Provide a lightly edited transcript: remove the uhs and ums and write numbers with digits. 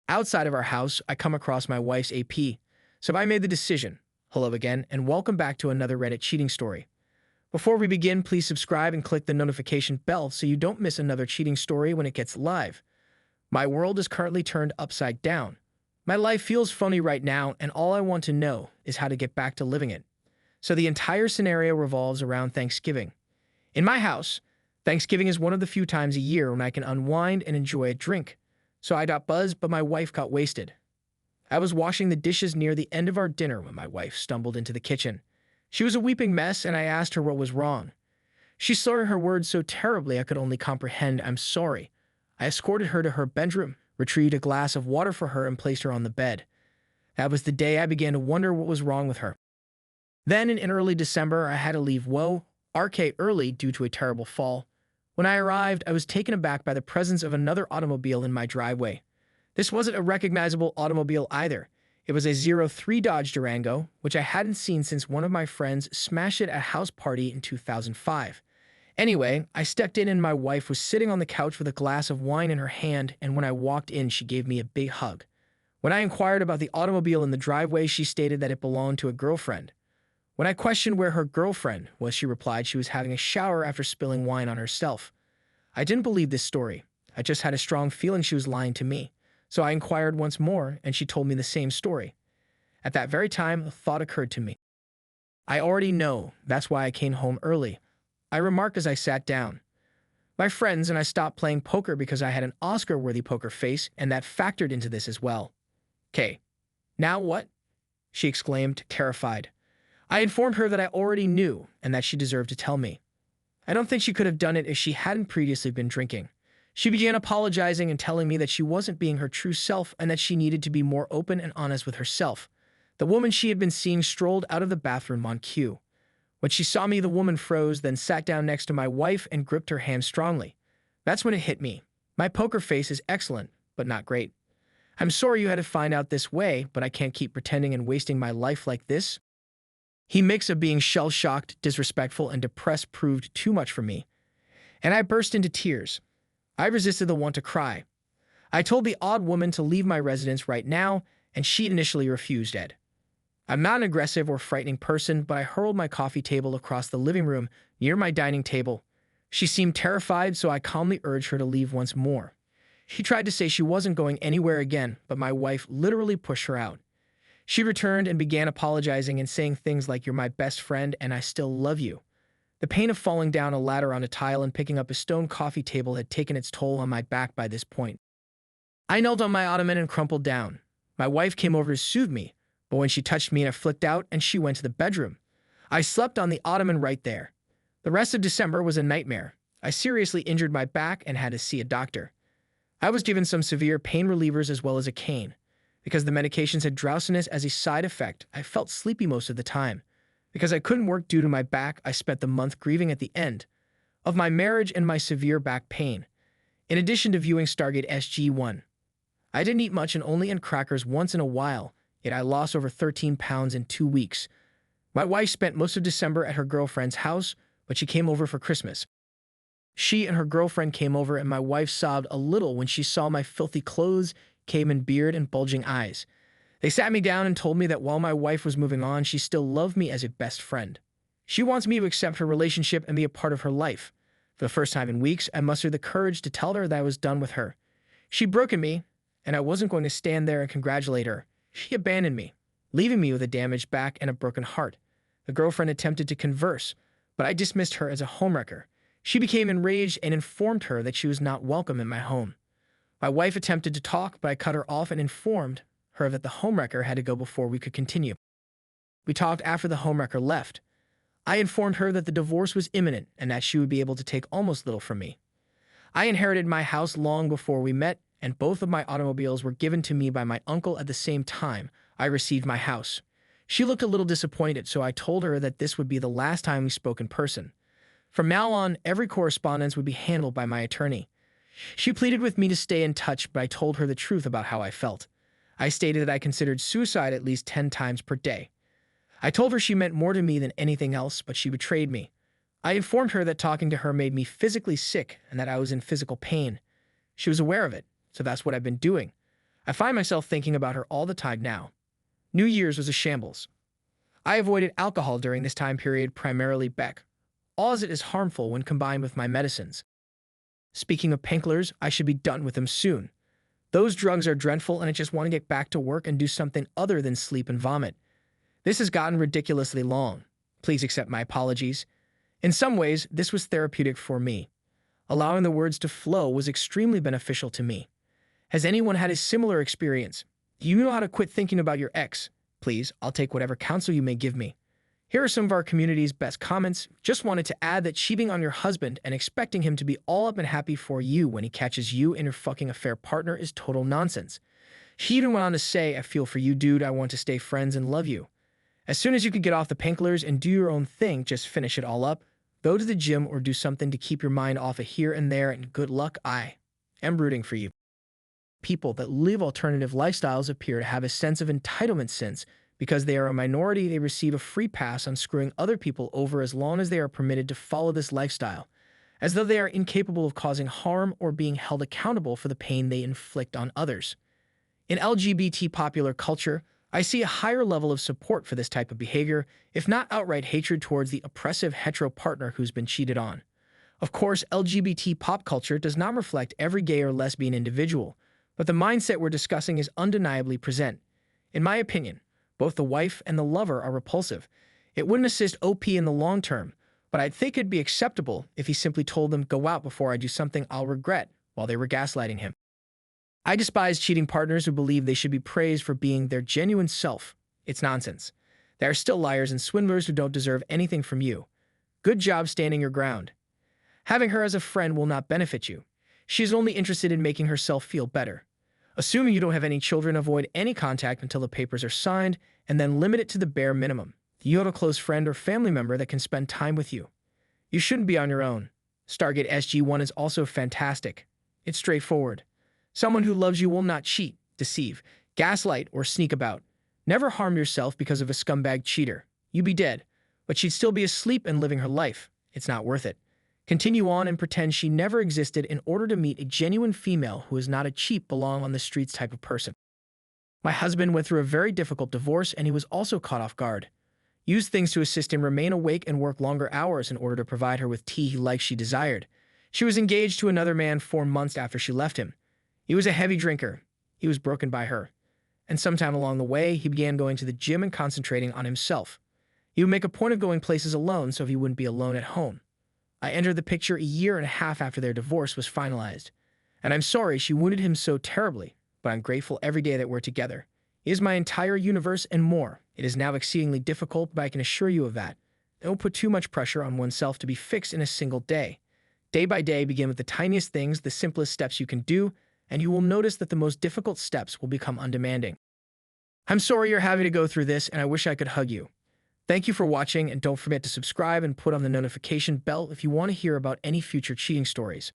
Outside of our house, I come across my wife's AP, so I made the decision. Hello again, and welcome back to another Reddit cheating story. Before we begin, please subscribe and click the notification bell so you don't miss another cheating story when it gets live. My world is currently turned upside down. My life feels phony right now, and all I want to know is how to get back to living it. So the entire scenario revolves around Thanksgiving. In my house, Thanksgiving is one of the few times a year when I can unwind and enjoy a drink. So I got buzzed, but my wife got wasted. I was washing the dishes near the end of our dinner when my wife stumbled into the kitchen. She was a weeping mess, and I asked her what was wrong. She slurred her words so terribly I could only comprehend, "I'm sorry." I escorted her to her bedroom, retrieved a glass of water for her, and placed her on the bed. That was the day I began to wonder what was wrong with her. Then, in early December, I had to leave RK early due to a terrible fall. When I arrived, I was taken aback by the presence of another automobile in my driveway. This wasn't a recognizable automobile either. It was a 03 Dodge Durango, which I hadn't seen since one of my friends smashed it at a house party in 2005. Anyway, I stepped in and my wife was sitting on the couch with a glass of wine in her hand, and when I walked in, she gave me a big hug. When I inquired about the automobile in the driveway, she stated that it belonged to a girlfriend. When I questioned where her girlfriend was, she replied she was having a shower after spilling wine on herself. I didn't believe this story. I just had a strong feeling she was lying to me. So I inquired once more, and she told me the same story. At that very time, a thought occurred to me. I already know, that's why I came home early. I remarked as I sat down. My friends and I stopped playing poker because I had an Oscar-worthy poker face, and that factored into this as well. "'Kay, now what?" she exclaimed, terrified. I informed her that I already knew and that she deserved to tell me. I don't think she could have done it if she hadn't previously been drinking. She began apologizing and telling me that she wasn't being her true self and that she needed to be more open and honest with herself. The woman she had been seeing strolled out of the bathroom on cue. When she saw me, the woman froze, then sat down next to my wife and gripped her hand strongly. That's when it hit me. My poker face is excellent, but not great. "I'm sorry you had to find out this way, but I can't keep pretending and wasting my life like this." He mix of being shell-shocked, disrespectful, and depressed proved too much for me, and I burst into tears. I resisted the want to cry. I told the odd woman to leave my residence right now, and she initially refused it. I'm not an aggressive or frightening person, but I hurled my coffee table across the living room near my dining table. She seemed terrified, so I calmly urged her to leave once more. She tried to say she wasn't going anywhere again, but my wife literally pushed her out. She returned and began apologizing and saying things like, "You're my best friend and I still love you." The pain of falling down a ladder on a tile and picking up a stone coffee table had taken its toll on my back by this point. I knelt on my ottoman and crumpled down. My wife came over to soothe me, but when she touched me, I flipped out and she went to the bedroom. I slept on the ottoman right there. The rest of December was a nightmare. I seriously injured my back and had to see a doctor. I was given some severe pain relievers as well as a cane. Because the medications had drowsiness as a side effect, I felt sleepy most of the time. Because I couldn't work due to my back, I spent the month grieving at the end of my marriage and my severe back pain, in addition to viewing Stargate SG-1. I didn't eat much and only ate crackers once in a while, yet I lost over 13 pounds in 2 weeks. My wife spent most of December at her girlfriend's house, but she came over for Christmas. She and her girlfriend came over and my wife sobbed a little when she saw my filthy clothes, caveman beard, and bulging eyes. They sat me down and told me that while my wife was moving on, she still loved me as a best friend. She wants me to accept her relationship and be a part of her life. For the first time in weeks, I mustered the courage to tell her that I was done with her. She'd broken me, and I wasn't going to stand there and congratulate her. She abandoned me, leaving me with a damaged back and a broken heart. The girlfriend attempted to converse, but I dismissed her as a homewrecker. She became enraged and informed her that she was not welcome in my home. My wife attempted to talk, but I cut her off and informed her that the homewrecker had to go before we could continue. We talked after the homewrecker left. I informed her that the divorce was imminent and that she would be able to take almost little from me. I inherited my house long before we met, and both of my automobiles were given to me by my uncle at the same time I received my house. She looked a little disappointed, so I told her that this would be the last time we spoke in person. From now on, every correspondence would be handled by my attorney. She pleaded with me to stay in touch, but I told her the truth about how I felt. I stated that I considered suicide at least 10 times per day. I told her she meant more to me than anything else, but she betrayed me. I informed her that talking to her made me physically sick and that I was in physical pain. She was aware of it, so that's what I've been doing. I find myself thinking about her all the time now. New Year's was a shambles. I avoided alcohol during this time period, primarily Beck, all as it is harmful when combined with my medicines. Speaking of painkillers, I should be done with them soon. Those drugs are dreadful and I just want to get back to work and do something other than sleep and vomit. This has gotten ridiculously long. Please accept my apologies. In some ways, this was therapeutic for me. Allowing the words to flow was extremely beneficial to me. Has anyone had a similar experience? Do you know how to quit thinking about your ex? Please, I'll take whatever counsel you may give me. Here are some of our community's best comments. Just wanted to add that cheating on your husband and expecting him to be all up and happy for you when he catches you and your fucking affair partner is total nonsense. She even went on to say, I feel for you, dude. I want to stay friends and love you. As soon as you can get off the painkillers and do your own thing, just finish it all up. Go to the gym or do something to keep your mind off of here and there, and good luck. I am rooting for you. People that live alternative lifestyles appear to have a sense of entitlement since, because they are a minority, they receive a free pass on screwing other people over as long as they are permitted to follow this lifestyle, as though they are incapable of causing harm or being held accountable for the pain they inflict on others. In LGBT popular culture, I see a higher level of support for this type of behavior, if not outright hatred towards the oppressive hetero partner who's been cheated on. Of course, LGBT pop culture does not reflect every gay or lesbian individual, but the mindset we're discussing is undeniably present. In my opinion, both the wife and the lover are repulsive. It wouldn't assist OP in the long term, but I'd think it'd be acceptable if he simply told them, go out before I do something I'll regret, while they were gaslighting him. I despise cheating partners who believe they should be praised for being their genuine self. It's nonsense. There are still liars and swindlers who don't deserve anything from you. Good job standing your ground. Having her as a friend will not benefit you. She is only interested in making herself feel better. Assuming you don't have any children, avoid any contact until the papers are signed, and then limit it to the bare minimum. You have a close friend or family member that can spend time with you. You shouldn't be on your own. Stargate SG-1 is also fantastic. It's straightforward. Someone who loves you will not cheat, deceive, gaslight, or sneak about. Never harm yourself because of a scumbag cheater. You'd be dead, but she'd still be asleep and living her life. It's not worth it. Continue on and pretend she never existed in order to meet a genuine female who is not a cheap, belong-on-the-streets type of person. My husband went through a very difficult divorce and he was also caught off guard. Use things to assist him remain awake and work longer hours in order to provide her with tea he liked she desired. She was engaged to another man 4 months after she left him. He was a heavy drinker. He was broken by her. And sometime along the way, he began going to the gym and concentrating on himself. He would make a point of going places alone so he wouldn't be alone at home. I entered the picture a year and a half after their divorce was finalized. And I'm sorry she wounded him so terribly, but I'm grateful every day that we're together. He is my entire universe and more. It is now exceedingly difficult, but I can assure you of that. Don't put too much pressure on oneself to be fixed in a single day. Day by day, begin with the tiniest things, the simplest steps you can do, and you will notice that the most difficult steps will become undemanding. I'm sorry you're having to go through this, and I wish I could hug you. Thank you for watching, and don't forget to subscribe and put on the notification bell if you want to hear about any future cheating stories.